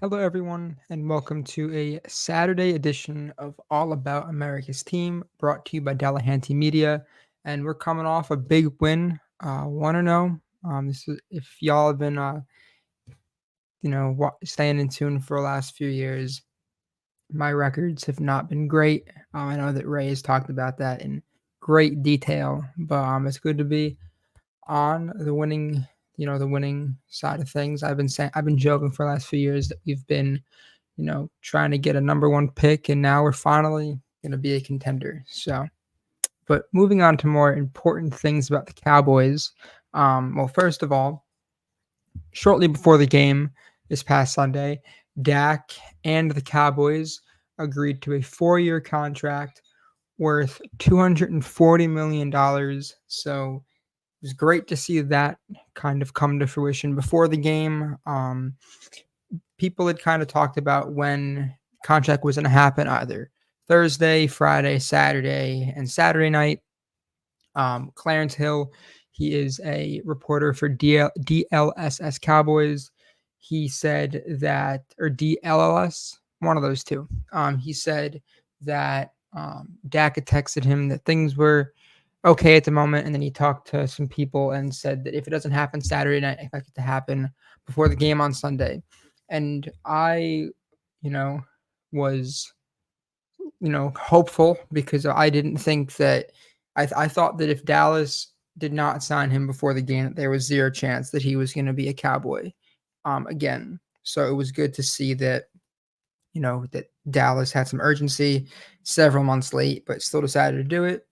Hello, everyone, and welcome to a Saturday edition of All About America's Team, brought to you by Delahanty Media. And we're coming off a big win, 1-0. This is if y'all have been, staying in tune for the last few years. My records have not been great. I know that Ray has talked about that in great detail, but it's good to be on the winning side of things. I've been joking for the last few years that we've been trying to get a number one pick, and now we're finally going to be a contender. So, but moving on to more important things about the Cowboys. Well, first of all, shortly before the game this past Sunday, Dak and the Cowboys agreed to a 4-year contract worth $240 million. So it was great to see that kind of come to fruition before the game. People had kind of talked about when contract was going to happen, either Thursday, Friday, Saturday, and Saturday night. Clarence Hill, he is a reporter for DLSS Cowboys. He said that, or DLLS, one of those two. He said that Dak had texted him that things were okay at the moment, and then he talked to some people and said that if it doesn't happen Saturday night, expect it to happen before the game on Sunday. And I, you know, was hopeful because I didn't think that I thought that if Dallas did not sign him before the game, that there was zero chance that he was going to be a Cowboy again. So it was good to see that that Dallas had some urgency, several months late, but still decided to do it.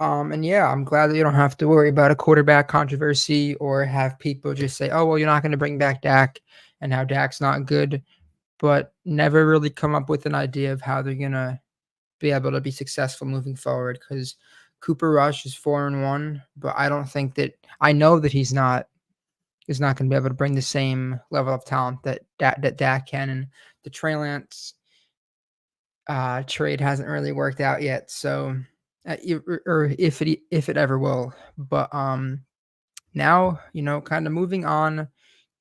And yeah, I'm glad that you don't have to worry about a quarterback controversy or have people just say, "Oh, well, you're not going to bring back Dak," and how Dak's not good, but never really come up with an idea of how they're gonna be able to be successful moving forward. Because Cooper Rush is 4-1, but I don't think that I know that he's not going to be able to bring the same level of talent that Dak can, and the Trey Lance trade hasn't really worked out yet. So, or if it ever will, but now kind of moving on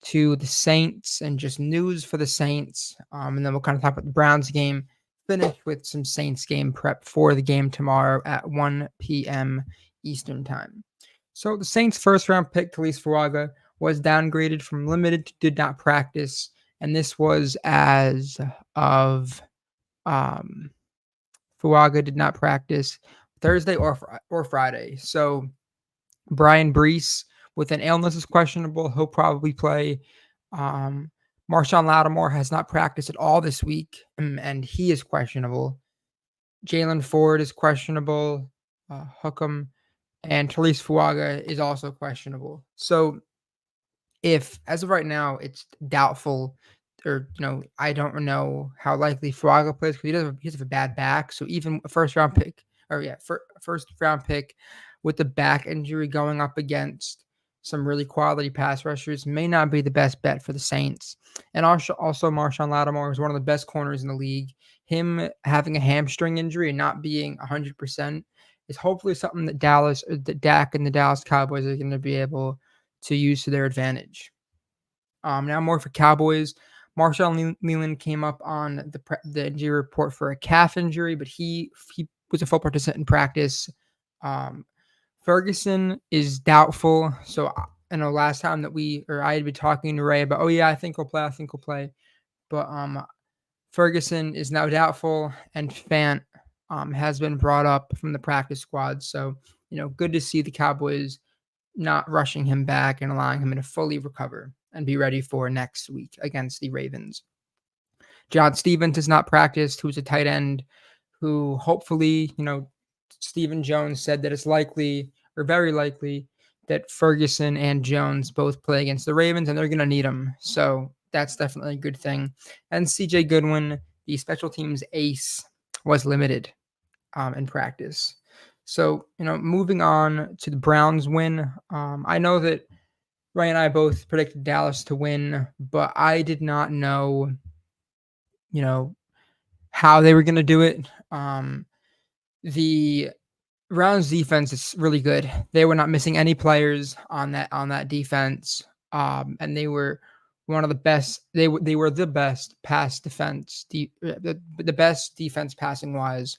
to the Saints and just news for the Saints. And then we'll kind of talk about the Browns game, finish with some Saints game prep for the game tomorrow at 1 p.m. Eastern Time. So the Saints' first round pick, Talise Fuaga, was downgraded from limited to did not practice. And this was as of Fuaga did not practice Thursday or Friday. So Brian Brees with an illness is questionable. He'll probably play. Um, Marshawn Lattimore has not practiced at all this week, and he is questionable. Jalen Ford is questionable. Hookham and Talise Fuaga is also questionable. So, if as of right now it's doubtful, or I don't know how likely Fuaga plays because he does have a bad back. So even a first round pick, first round pick with the back injury going up against some really quality pass rushers may not be the best bet for the Saints. And also Marshawn Lattimore is one of the best corners in the league. Him having a hamstring injury and not being 100% is hopefully something that Dak and the Dallas Cowboys are going to be able to use to their advantage. Now more for Cowboys. Marshall Leland came up on the injury report for a calf injury, but he was a full participant in practice. Ferguson is doubtful. So I know last time that I had been talking to Ray about, oh yeah, I think he'll play. But Ferguson is now doubtful, and Fant has been brought up from the practice squad. So good to see the Cowboys not rushing him back and allowing him to fully recover and be ready for next week against the Ravens. John Stevens has not practiced, who's a tight end who hopefully, Stephen Jones said that it's likely or very likely that Ferguson and Jones both play against the Ravens, and they're going to need them. So that's definitely a good thing. And CJ Goodwin, the special teams ace, was limited in practice. So, moving on to the Browns win. I know that Ray and I both predicted Dallas to win, but I did not know, how they were going to do it. The Browns defense is really good. They were not missing any players on that defense, and they were one of the best. They were the best pass defense, the best defense passing wise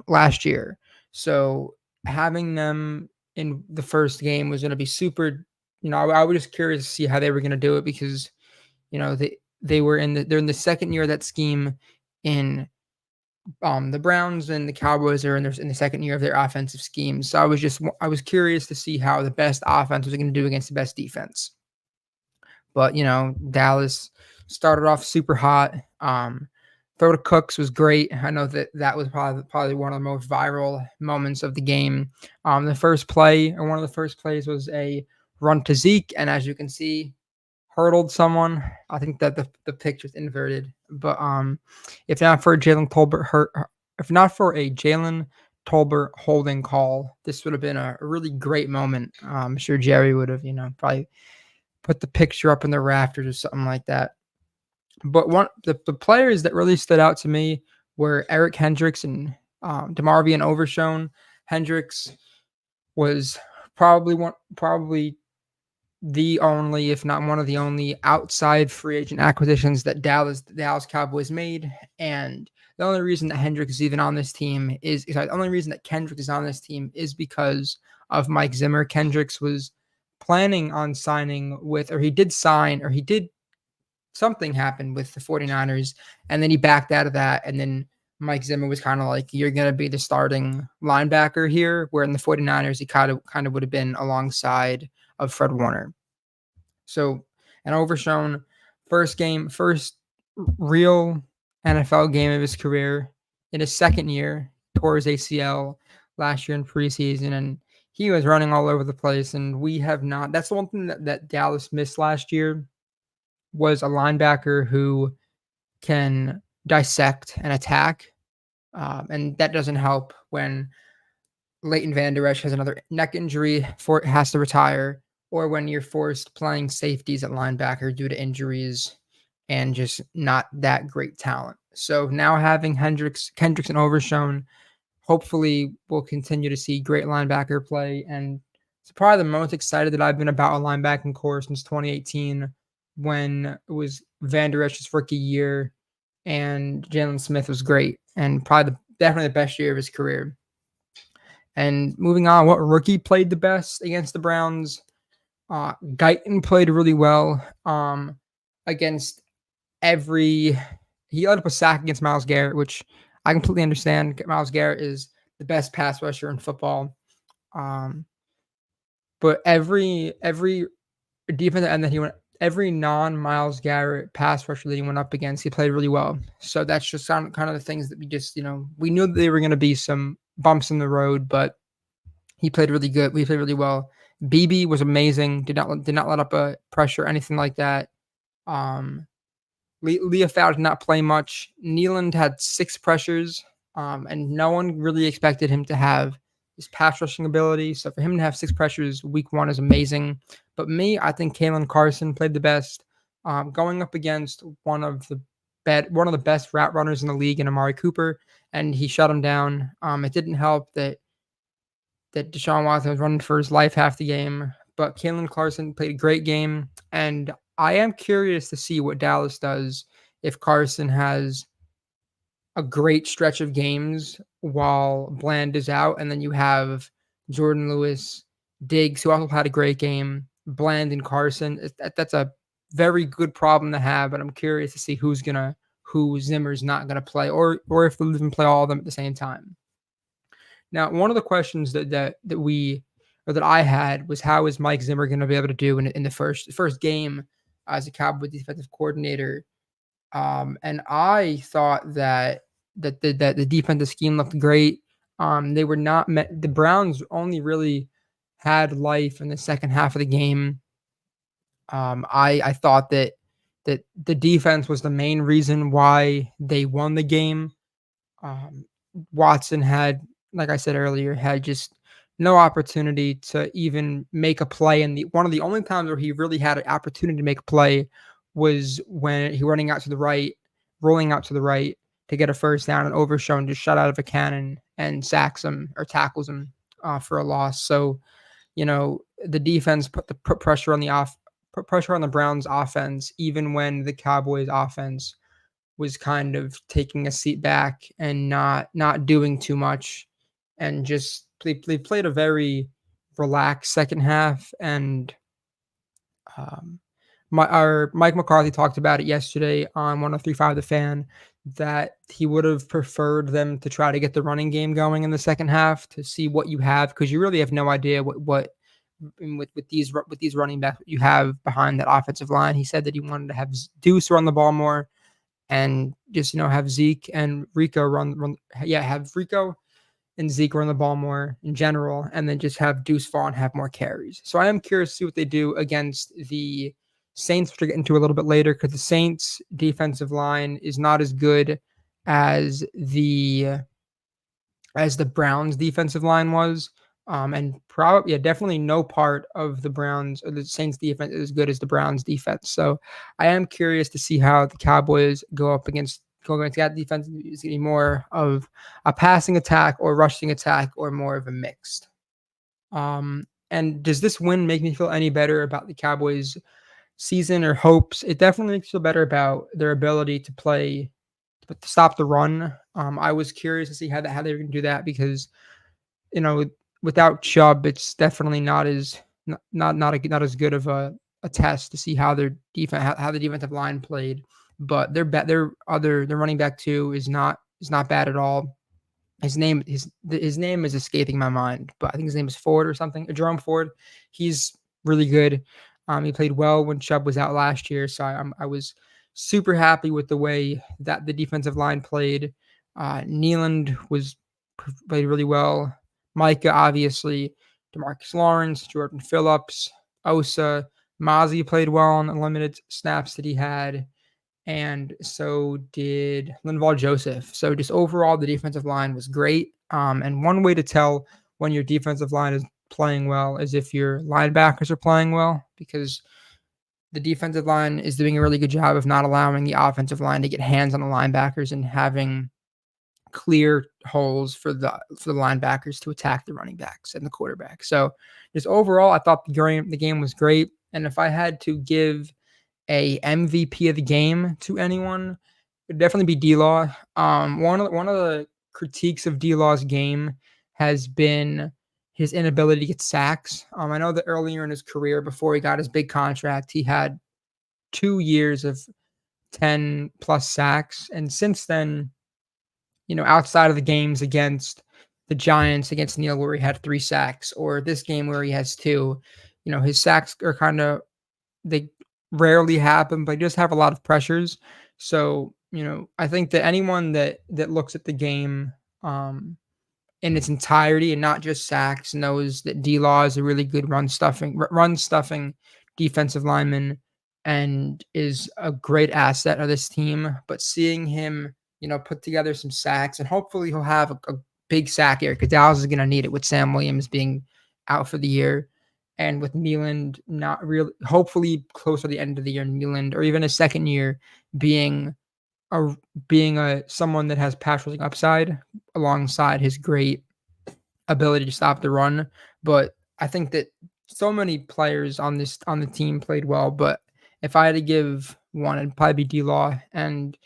last year. So having them in the first game was going to be super. I was just curious to see how they were going to do it because they're in the second year of that scheme in the Browns and the Cowboys are in the second year of their offensive scheme. So I was curious to see how the best offense was going to do against the best defense. But Dallas started off super hot. Throw to Cooks was great. I know that was probably one of the most viral moments of the game. The first play or one of the first plays was a run to Zeke, and as you can see, hurdled someone. I think that the picture's inverted, but if not for a Jalen Tolbert holding call, this would have been a really great moment. I'm sure Jerry would have probably put the picture up in the rafters or something like that. But the players that really stood out to me were Eric Hendricks and DeMarvion Overshown. Hendricks was probably the only, if not one of the only, outside free agent acquisitions that the Dallas Cowboys made. And the only reason that Hendricks is even on this team the only reason that Kendricks is on this team is because of Mike Zimmer. Kendricks was planning on signing with, or he did sign, or he did something happen with the 49ers, and then he backed out of that. And then Mike Zimmer was kind of like, you're going to be the starting linebacker here, where in the 49ers, he kind of would have been alongside of Fred Warner. So, and Overshown, first real NFL game of his career in his second year, tore his ACL last year in preseason, and he was running all over the place. And we have not, that's the one thing that Dallas missed last year, was a linebacker who can dissect and attack. And that doesn't help when Leighton Vander Esch has another neck injury, has to retire, or when you're forced playing safeties at linebacker due to injuries and just not that great talent. So now having Kendricks and Overshown, hopefully we'll continue to see great linebacker play. And it's probably the most excited that I've been about a linebacking core since 2018, when it was Vander Esch's rookie year and Jalen Smith was great and probably definitely the best year of his career. And moving on, what rookie played the best against the Browns? Guyton played really well against he let up a sack against Myles Garrett, which I completely understand. Myles Garrett is the best pass rusher in football. But every defensive end that he went, every non-Myles Garrett pass rusher that he went up against, he played really well. So that's just kind of the things that we just, we knew that there were going to be some bumps in the road, but he played really good. We played really well. BB was amazing. Did not let up a pressure, anything like that. Leofau did not play much. Nealand had 6 pressures, and no one really expected him to have his pass rushing ability. So for him to have 6 pressures week 1 is amazing. But I think Kalen Carson played the best, going up against one of the best route runners in the league in Amari Cooper, and he shut him down. It didn't help that Deshaun Watson was running for his life half the game, but Kalen Carson played a great game, and I am curious to see what Dallas does if Carson has a great stretch of games while Bland is out, and then you have Jordan Lewis, Diggs, who also had a great game, Bland and Carson. That's a very good problem to have, but I'm curious to see who Zimmer's not gonna play, or if they'll even play all of them at the same time. Now, one of the questions that I had was, how is Mike Zimmer going to be able to do in the first game as a Cowboys defensive coordinator? And I thought that the defensive scheme looked great. They were not the Browns only really had life in the second half of the game. I thought that the defense was the main reason why they won the game. Watson had, like I said earlier, had just no opportunity to even make a play. And one of the only times where he really had an opportunity to make a play was when he rolling out to the right to get a first down, and Overshown just shot out of a cannon and sacks him or tackles him for a loss. So, the defense put pressure on the put pressure on the Browns offense, even when the Cowboys offense was kind of taking a seat back and not doing too much, and just they played a very relaxed second half. And um, our Mike McCarthy talked about it yesterday on 103.5 The Fan, that he would have preferred them to try to get the running game going in the second half to see what you have, because you really have no idea what with these running backs you have behind that offensive line. He said that he wanted to have Deuce run the ball more, and just have Zeke and Rico have Rico and Zeke run the ball more in general, and then just have Deuce Vaughn have more carries. So I am curious to see what they do against the Saints, which we'll get into a little bit later, because the Saints defensive line is not as good as the Browns defensive line was. And probably, yeah, definitely no part of the Browns or the Saints defense is as good as the Browns defense. So I am curious to see how the Cowboys go against that defense. Is going to be more of a passing attack or rushing attack, or more of a mixed. And does this win make me feel any better about the Cowboys' season or hopes? It definitely makes me feel better about their ability to stop the run. I was curious to see how they were going to do that, because without Chubb, it's definitely not as good of a test to see how their defense how the defensive line played. But their running back too is not bad at all. His name is escaping my mind, but I think his name is Ford or something. Jerome Ford. He's really good. He played well when Chubb was out last year, so I was super happy with the way that the defensive line played. Nealand played really well. Micah, obviously, Demarcus Lawrence, Jordan Phillips, Osa, Mozzie played well on the limited snaps that he had, and so did Linval Joseph. So just overall, the defensive line was great. And one way to tell when your defensive line is playing well is if your linebackers are playing well, because the defensive line is doing a really good job of not allowing the offensive line to get hands on the linebackers and having clear holes for the linebackers to attack the running backs and the quarterback. So just overall, I thought the game was great. And if I had to give a MVP of the game to anyone, it would definitely be D-Law. One of the critiques of D-Law's game has been his inability to get sacks. I know that earlier in his career, before he got his big contract, he had 2 years of 10 plus sacks, and since then, outside of the games against the Giants, against Neil, where he had 3 sacks, or this game where he has 2, his sacks are they rarely happen, but just have a lot of pressures. So, I think that anyone that looks at the game in its entirety and not just sacks knows that D-Law is a really good run stuffing defensive lineman and is a great asset of this team. But seeing him, put together some sacks, and hopefully he'll have a big sack here, because Dallas is going to need it with Sam Williams being out for the year. And with Nealand not really, hopefully close to the end of the year, Nealand, or even a second year, being someone that has pass rushing upside alongside his great ability to stop the run. But I think that so many players on the team played well. But if I had to give one, it'd probably be D-Law. And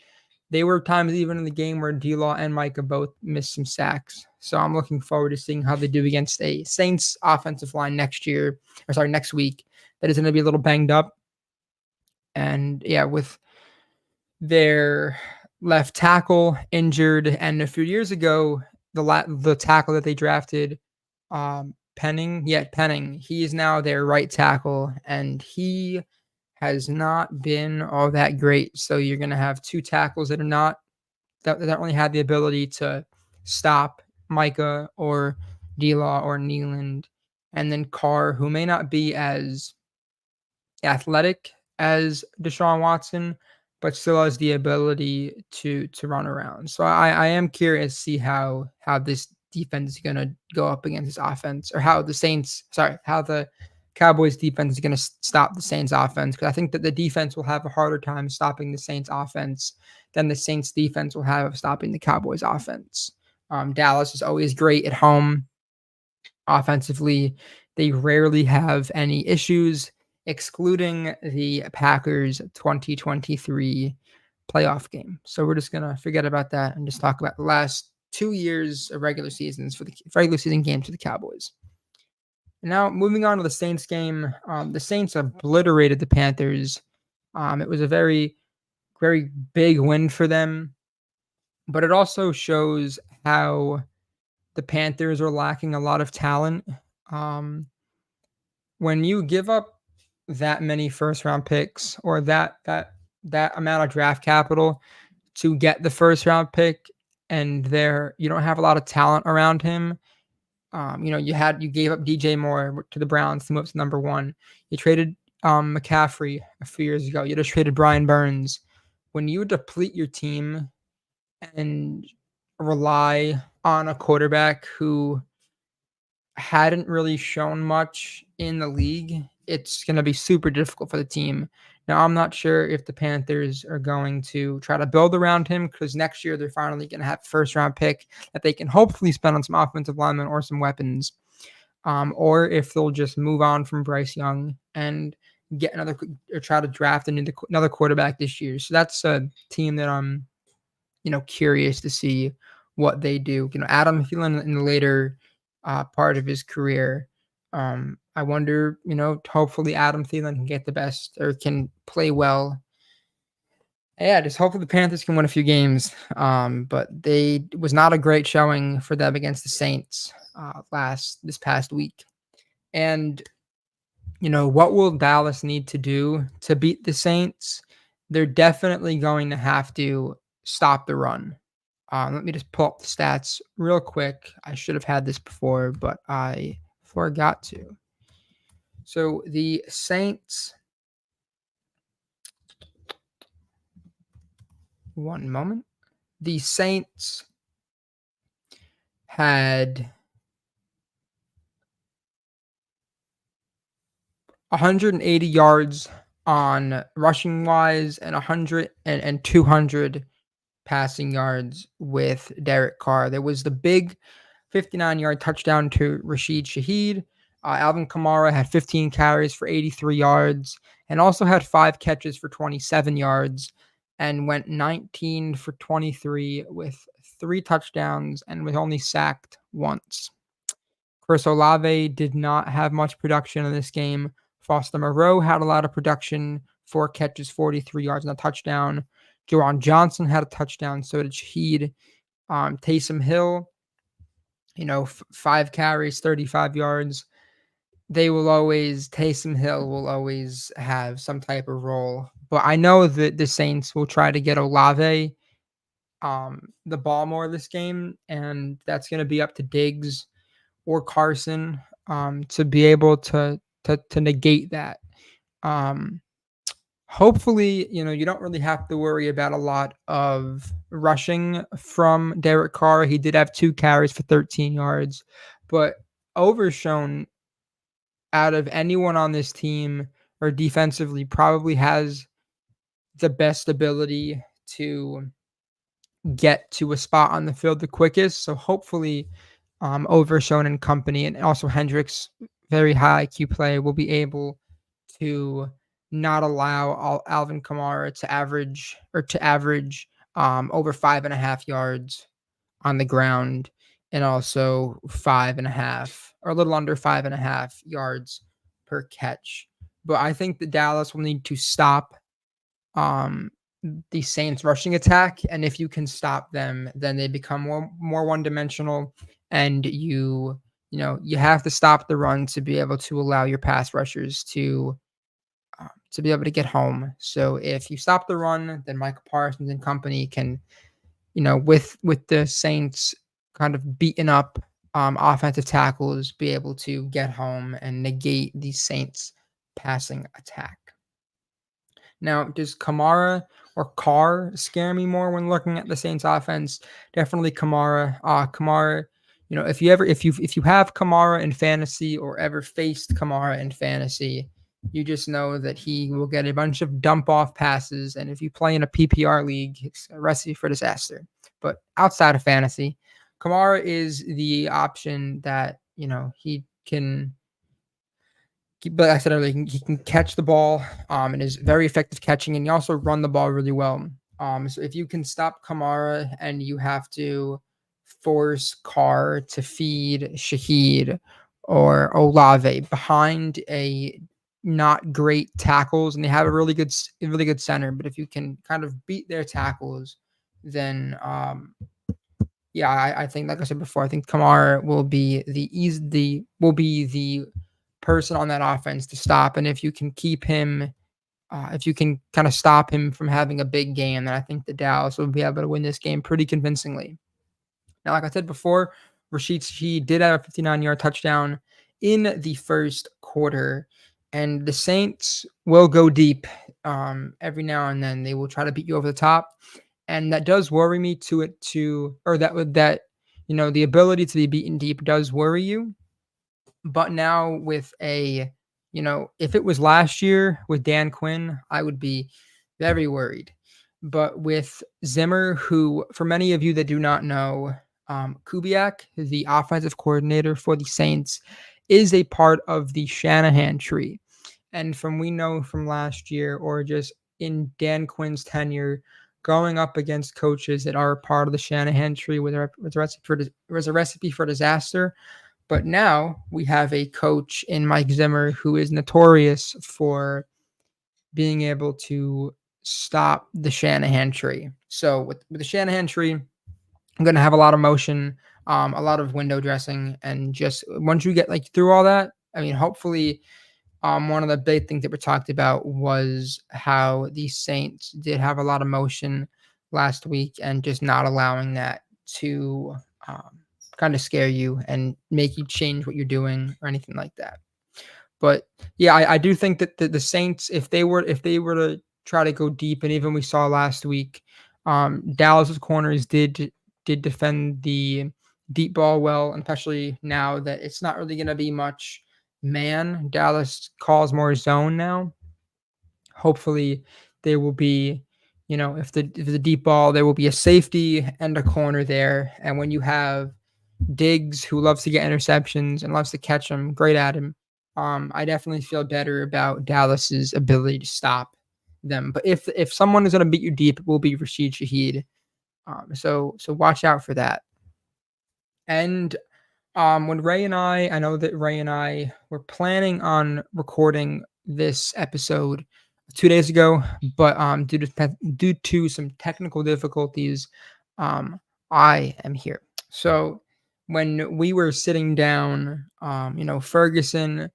there were times even in the game where D-Law and Micah both missed some sacks. So I'm looking forward to seeing how they do against a Saints offensive line next week, that is going to be a little banged up. And yeah, with their left tackle injured, and a few years ago, the tackle that they drafted, Penning, he is now their right tackle, and he has not been all that great. So you're going to have 2 tackles that don't really have the ability to stop Micah or D-Law or Nealand, and then Carr, who may not be as athletic as Deshaun Watson, but still has the ability to run around. So I am curious to see how this defense is going to go up against this offense, or how the Cowboys defense is going to stop the Saints offense, because I think that the defense will have a harder time stopping the Saints offense than the Saints defense will have stopping the Cowboys offense. Dallas is always great at home offensively. They rarely have any issues excluding the Packers 2023 playoff game. So we're just gonna forget about that and just talk about the last 2 years of regular seasons for the regular season games for the Cowboys. Now moving on to the Saints game, the Saints obliterated the Panthers. It was a very, very big win for them, but it also shows how the Panthers are lacking a lot of talent. Um, when you give up that many first round picks or that amount of draft capital to get the first round pick, and there you don't have a lot of talent around him. You gave up DJ Moore to the Browns to move up to number one. You traded McCaffrey a few years ago. You just traded Brian Burns. When you deplete your team and rely on a quarterback who hadn't really shown much in the league, it's going to be super difficult for the team. Now, I'm not sure if the Panthers are going to try to build around him because next year they're finally going to have a first round pick that they can hopefully spend on some offensive linemen or some weapons, or if they'll just move on from Bryce Young and get another or try to draft another quarterback this year. So that's a team that I'm curious to see what they do. Adam Thielen in the later part of his career. I wonder, hopefully Adam Thielen can get the best or can play well. Yeah, just hopefully the Panthers can win a few games. But it was not a great showing for them against the Saints this past week. And what will Dallas need to do to beat the Saints? They're definitely going to have to stop the run. Let me just pull up the stats real quick. I should have had this before, but I forgot to. So the Saints, one moment. The Saints had 180 yards on rushing wise and 100 and 200 passing yards with Derek Carr. There was the big 59-yard touchdown to Rashid Shaheed. Alvin Kamara had 15 carries for 83 yards and also had 5 catches for 27 yards and went 19 for 23 with 3 touchdowns and was only sacked once. Chris Olave did not have much production in this game. Foster Moreau had a lot of production, 4 catches, 43 yards and a touchdown. Juwan Johnson had a touchdown, so did Shaheed. Taysom Hill, 5 carries, 35 yards. Taysom Hill will always have some type of role. But I know that the Saints will try to get Olave the ball more this game, and that's going to be up to Diggs or Carson to be able to negate that. Hopefully, you don't really have to worry about a lot of rushing from Derek Carr. He did have 2 carries for 13 yards, but overshown out of anyone on this team or defensively probably has the best ability to get to a spot on the field the quickest. So hopefully Overshown and company and also Hendricks, very high IQ play, will be able to not allow Alvin Kamara to average over 5.5 yards on the ground and also 5.5 or a little under 5.5 yards per catch. But I think that Dallas will need to stop the Saints rushing attack. And if you can stop them, then they become more one-dimensional, and you have to stop the run to be able to allow your pass rushers to be able to get home. So if you stop the run, then Michael Parsons and company can, with the Saints kind of beaten up offensive tackles, be able to get home and negate the Saints passing attack. Now, does Kamara or Carr scare me more when looking at the Saints offense? Definitely Kamara. Kamara, if you have Kamara in fantasy or ever faced Kamara in fantasy, you just know that he will get a bunch of dump off passes. And if you play in a PPR league, it's a recipe for disaster. But outside of fantasy, Kamara is the option that, he can but like I said earlier, he can catch the ball, and is very effective catching, and he also run the ball really well. So if you can stop Kamara and you have to force Carr to feed Shaheed or Olave behind a not great tackles, and they have a really good center, but if you can kind of beat their tackles, then yeah, I think like I said before, I think Kamara will be the person on that offense to stop. And if you can keep him, if you can kind of stop him from having a big game, then I think the Dallas will be able to win this game pretty convincingly. Now, like I said before, he did have a 59-yard touchdown in the first quarter, and the Saints will go deep every now and then. They will try to beat you over the top, and that does worry me the ability to be beaten deep does worry you. But now with if it was last year with Dan Quinn, I would be very worried. But with Zimmer, who, for many of you that do not know, Kubiak, the offensive coordinator for the Saints, is a part of the Shanahan tree. And from we know from last year, or just in Dan Quinn's tenure, going up against coaches that are part of the Shanahan tree with a recipe for disaster. But now we have a coach in Mike Zimmer who is notorious for being able to stop the Shanahan tree. So with the Shanahan tree, I'm going to have a lot of motion, a lot of window dressing, and just once you get like through all that, I mean, hopefully, one of the big things that we talked about was how the Saints did have a lot of motion last week, and just not allowing that to kind of scare you and make you change what you're doing or anything like that. But yeah, I do think that the Saints, if they were to try to go deep, and even we saw last week, Dallas's corners did defend the deep ball well, and especially now that it's not really going to be much man. Dallas calls more zone now. Hopefully, there will be, if the deep ball, there will be a safety and a corner there, and when you have Diggs, who loves to get interceptions and loves to catch them, great at him. I definitely feel better about Dallas's ability to stop them. But if someone is going to beat you deep, it will be Rashid Shaheed. So watch out for that. And when I know that Ray and I were planning on recording this episode 2 days ago, but due to some technical difficulties, I am here. So when we were sitting down, Ferguson,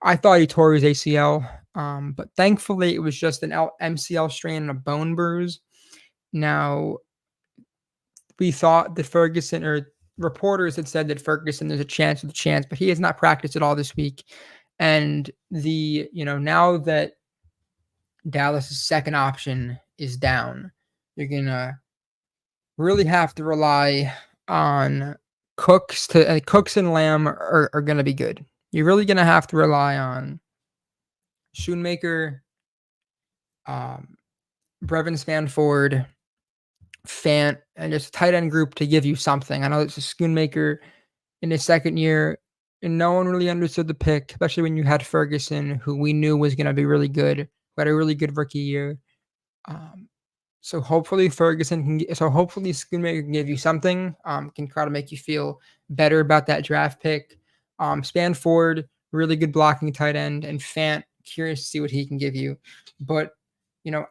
I thought he tore his ACL, but thankfully it was just an MCL strain and a bone bruise. Now, we thought that Ferguson, or reporters had said that Ferguson, there's a chance with a chance, but he has not practiced at all this week. And now that Dallas's second option is down, you're gonna really have to rely on Cooks and Lamb are gonna be good. You're really gonna have to rely on Schoonmaker, Brevin Spanford, Fant, and just a tight end group to give you something. I know it's a Schoonmaker in his second year, and no one really understood the pick, especially when you had Ferguson, who we knew was going to be really good, who had a really good rookie year. So hopefully Schoonmaker can give you something, can try to make you feel better about that draft pick. Spanford, really good blocking tight end, and Fant, curious to see what he can give you. But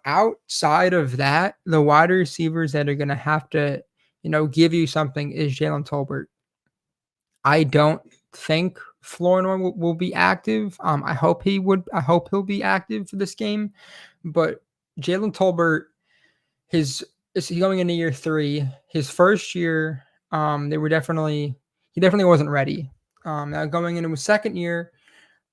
outside of that, the wide receivers that are going to have to, give you something is Jalen Tolbert. I don't think Flournoy will be active. I hope he'll be active for this game. But Jalen Tolbert, is he going into year 3? His first year, he definitely wasn't ready. Now going into his second year,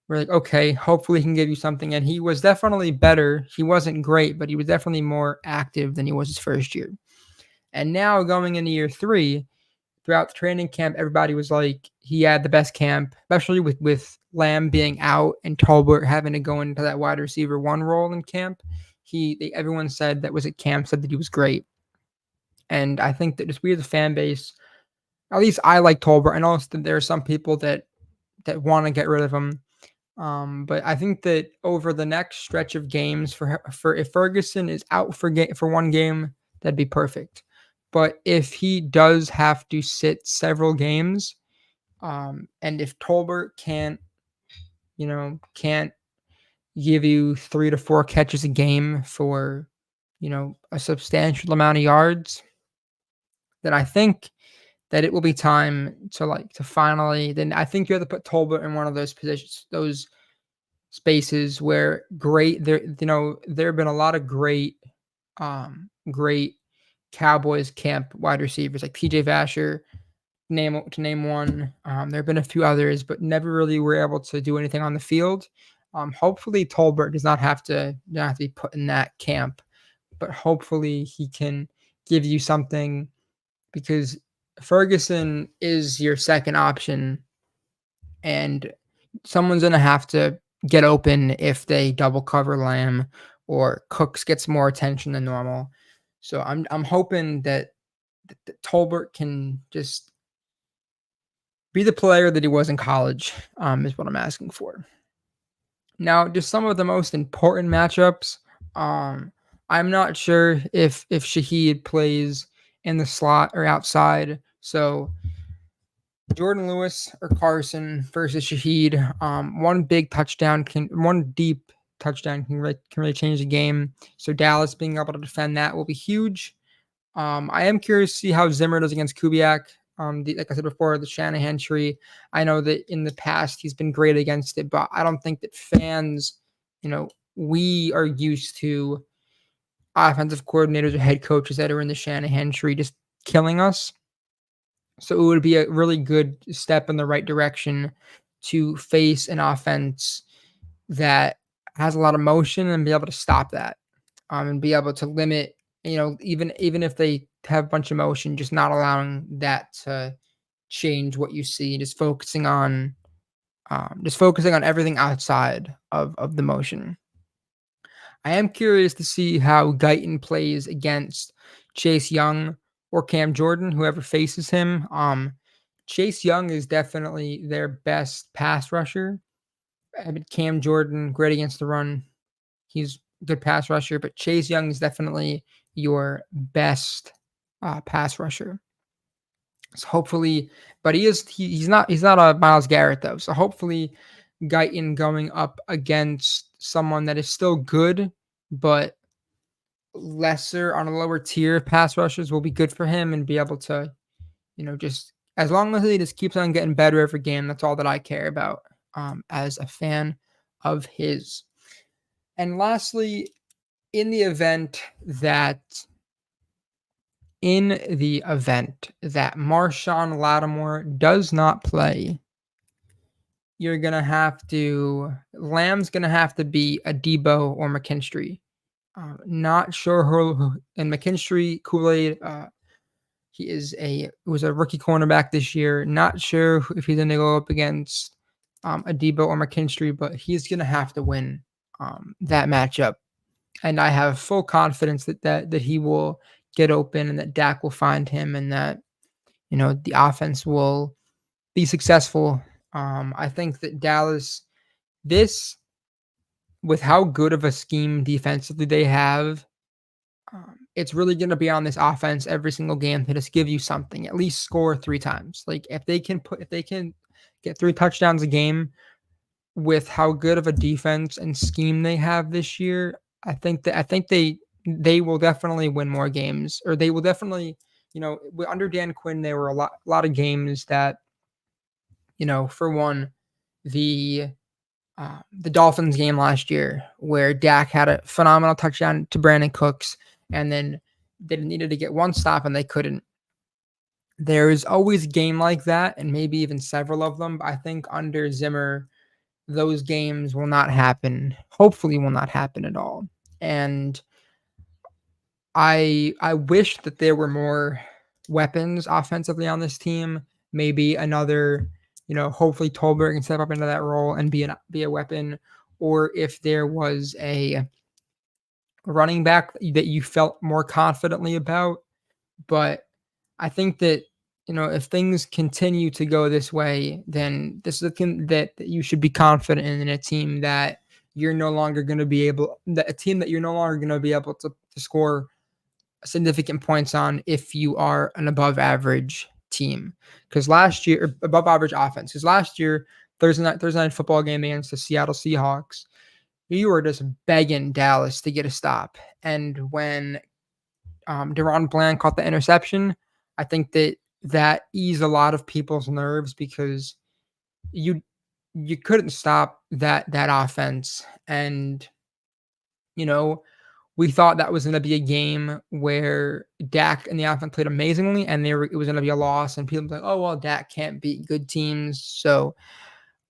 we're like, okay, hopefully he can give you something. And he was definitely better. He wasn't great, but he was definitely more active than he was his first year. And now going into year 3, throughout the training camp, everybody was like, he had the best camp, especially with Lamb being out and Tolbert having to go into that wide receiver 1 role in camp. Everyone said that was at camp, said that he was great. And I think that just we as a fan base, at least I like Tolbert. I know that there are some people that want to get rid of him. But I think that over the next stretch of games, for if Ferguson is out for one game, that'd be perfect. But if he does have to sit several games, and if Tolbert can't give you 3 to 4 catches a game for, a substantial amount of yards, then I think that it will be time to finally. Then I think you have to put Tolbert in one of those positions, those spaces where there have been a lot of great Cowboys camp wide receivers like TJ Vasher, to name one. There have been a few others, but never really were able to do anything on the field. Hopefully Tolbert does not have to be put in that camp, but hopefully he can give you something, because Ferguson is your second option, and someone's going to have to get open if they double cover Lamb or Cooks gets more attention than normal. So I'm hoping that Tolbert can just be the player that he was in college, is what I'm asking for. Now, just some of the most important matchups. I'm not sure if Shaheed plays in the slot or outside. So Jordan Lewis or Carson versus Shaheed. One deep touchdown can really change the game. So Dallas being able to defend that will be huge. I am curious to see how Zimmer does against Kubiak. Like I said before, the Shanahan tree. I know that in the past he's been great against it, but I don't think that fans, we are used to offensive coordinators or head coaches that are in the Shanahan tree just killing us. So it would be a really good step in the right direction to face an offense that has a lot of motion and be able to stop that, and be able to limit, even if they have a bunch of motion, just not allowing that to change what you see, just focusing on everything outside of the motion. I am curious to see how Guyton plays against Chase Young or Cam Jordan, whoever faces him. Chase Young is definitely their best pass rusher. I mean, Cam Jordan, great against the run. He's a good pass rusher, but Chase Young is definitely your best pass rusher. So hopefully, but he's not a Myles Garrett though. So hopefully, Guyton going up against someone that is still good, but lesser on a lower tier of pass rushers will be good for him, and be able to, just as long as he just keeps on getting better every game, that's all that I care about, as a fan of his. And lastly, in the event that Marshawn Lattimore does not play, Lamb's gonna have to be a Debo or McKinstry. Not sure who. And McKinstry, Kool-Aid, he was a rookie cornerback this year. Not sure if he's gonna go up against a Debo or McKinstry, but he's gonna have to win that matchup. And I have full confidence that he will get open, and that Dak will find him, and that the offense will be successful. I think that Dallas, this with how good of a scheme defensively they have, it's really going to be on this offense every single game to just give you something, at least score 3 times. Like if they can get 3 touchdowns a game with how good of a defense and scheme they have this year, I think they will definitely win more games, or they will definitely, under Dan Quinn, there were a lot of games that, for one, the Dolphins game last year where Dak had a phenomenal touchdown to Brandon Cooks, and then they needed to get one stop and they couldn't. There is always a game like that, and maybe even several of them. But I think under Zimmer, those games will not happen. Hopefully, will not happen at all. And I wish that there were more weapons offensively on this team. Maybe another, hopefully Tolbert can step up into that role and be a weapon, or if there was a running back that you felt more confidently about. But I think that if things continue to go this way, then this is a thing that you should be confident in a team that you're no longer going to be able that a team that you're no longer going to be able to score significant points on if you are an above average team. Because last year, above average offense. Because last year, Thursday night football game against the Seattle Seahawks, you were just begging Dallas to get a stop. And when Deron Bland caught the interception, I think that eased a lot of people's nerves because you you couldn't stop that offense. And you know we thought that was going to be a game where Dak and the offense played amazingly, and it was going to be a loss. And people were like, "Oh well, Dak can't beat good teams." So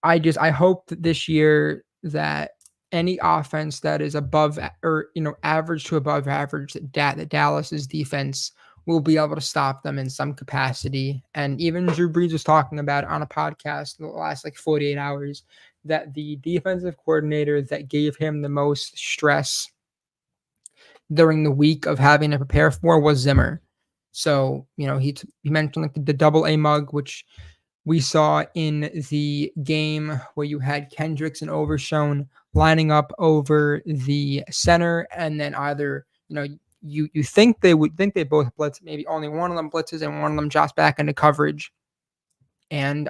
I hope that this year that any offense that is above or average to above average, that Dallas's defense will be able to stop them in some capacity. And even Drew Brees was talking about it on a podcast in the last 48 hours that the defensive coordinator that gave him the most stress during the week of having to prepare for was Zimmer. So, he mentioned the double A mug, which we saw in the game where you had Kendricks and Overshone lining up over the center, and then either, you think they both blitz, maybe only one of them blitzes and one of them drops back into coverage. And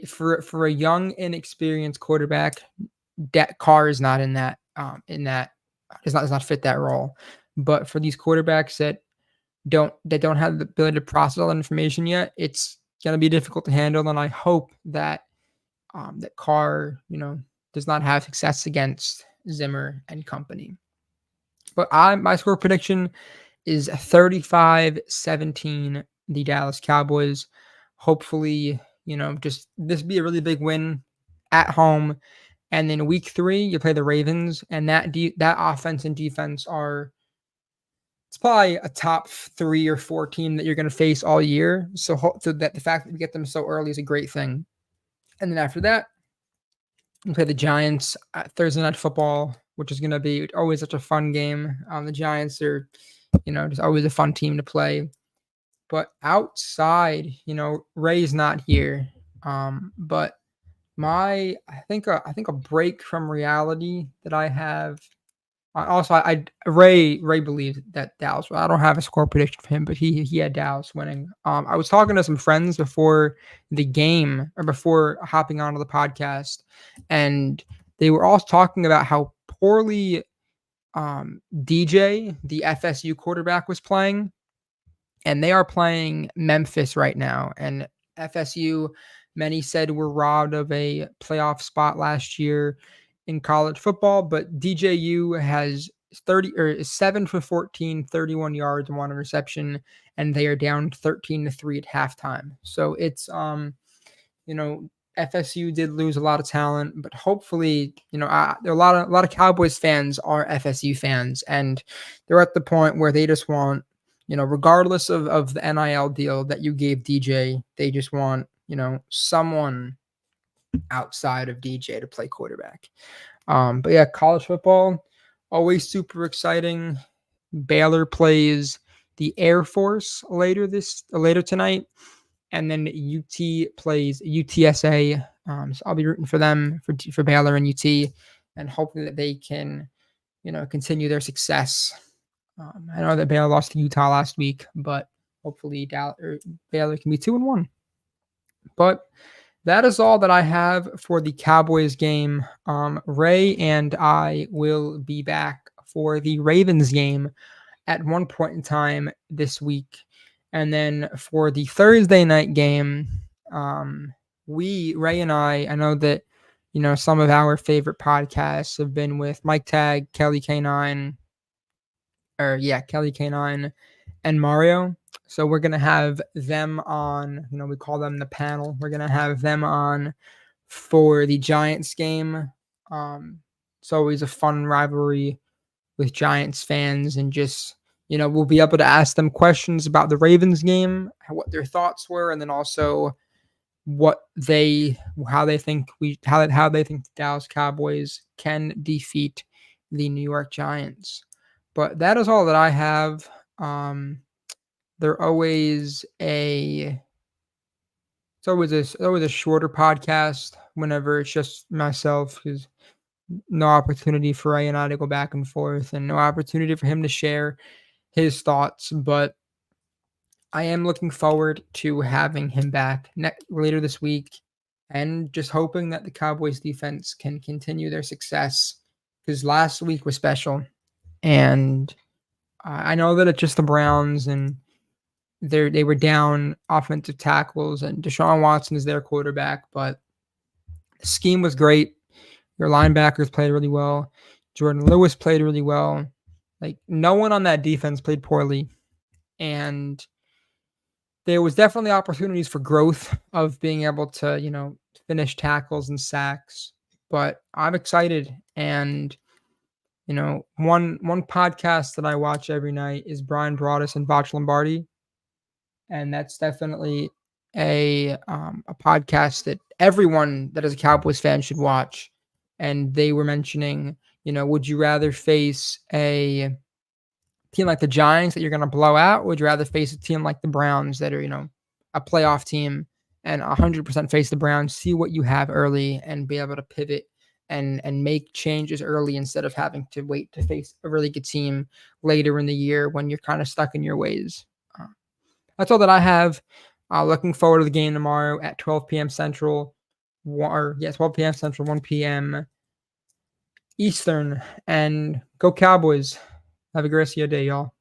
for a young, inexperienced quarterback, that Carr is not does not fit that role. But for these quarterbacks that don't have the ability to process all that information yet, it's going to be difficult to handle. And I hope that that Carr, does not have success against Zimmer and company. But my score prediction is 35-17, the Dallas Cowboys. Hopefully, just this be a really big win at home. And then week 3, you play the Ravens, and that offense and defense it's probably a top 3 or 4 team that you're going to face all year. So that the fact that we get them so early is a great thing. And then after that, we play the Giants at Thursday Night Football, which is going to be always such a fun game. The Giants are, just always a fun team to play. But outside, Ray's not here. But I think a break from reality that I have. Ray believes that Dallas. I don't have a score prediction for him, but he had Dallas winning. I was talking to some friends before the game or before hopping onto the podcast, and they were all talking about how poorly DJ, the FSU quarterback, was playing, and they are playing Memphis right now. And FSU, many said, were robbed of a playoff spot last year in college football, but DJU has 7 for 14, 31 yards and 1 interception, and they are down 13-3 at halftime. So it's FSU did lose a lot of talent, but hopefully, there are a lot of Cowboys fans are FSU fans, and they're at the point where they just want, regardless of the NIL deal that you gave DJ, they just want, someone outside of DJ to play quarterback. But yeah, college football, always super exciting. Baylor plays the Air Force later tonight, and then UT plays UTSA. So I'll be rooting for them for Baylor and UT, and hopefully that they can, continue their success. I know that Baylor lost to Utah last week, but hopefully Baylor can be 2-1. But that is all that I have for the Cowboys game. Ray and I will be back for the Ravens game at one point in time this week. And then for the Thursday night game, Ray and I know that, some of our favorite podcasts have been with Mike Tag, Kelly K9, and Mario. So we're going to have them on, we call them the panel. We're going to have them on for the Giants game. It's always a fun rivalry with Giants fans, and just, we'll be able to ask them questions about the Ravens game, what their thoughts were, and then also how they think the Dallas Cowboys can defeat the New York Giants. But that is all that I have. they're always a it's always a shorter podcast whenever it's just myself, because no opportunity for Ray and I to go back and forth, and no opportunity for him to share his thoughts. But I am looking forward to having him back later this week, and just hoping that the Cowboys defense can continue their success, because last week was special. And I know that it's just the Browns, and they were down offensive tackles, and Deshaun Watson is their quarterback, but the scheme was great. Your linebackers played really well. Jordan Lewis played really well. Like, no one on that defense played poorly. And there was definitely opportunities for growth of being able to, finish tackles and sacks. But I'm excited. And, one podcast that I watch every night is Brian Broaddus and Voch Lombardi. And that's definitely a podcast that everyone that is a Cowboys fan should watch. And they were mentioning, would you rather face a team like the Giants that you're going to blow out, or would you rather face a team like the Browns that are, a playoff team, and 100% face the Browns, see what you have early and be able to pivot and make changes early instead of having to wait to face a really good team later in the year when you're kind of stuck in your ways. That's all that I have. Looking forward to the game tomorrow at 12 p.m. Central, 12 p.m. Central, 1 p.m. Eastern, and go Cowboys. Have a great rest of your day, y'all.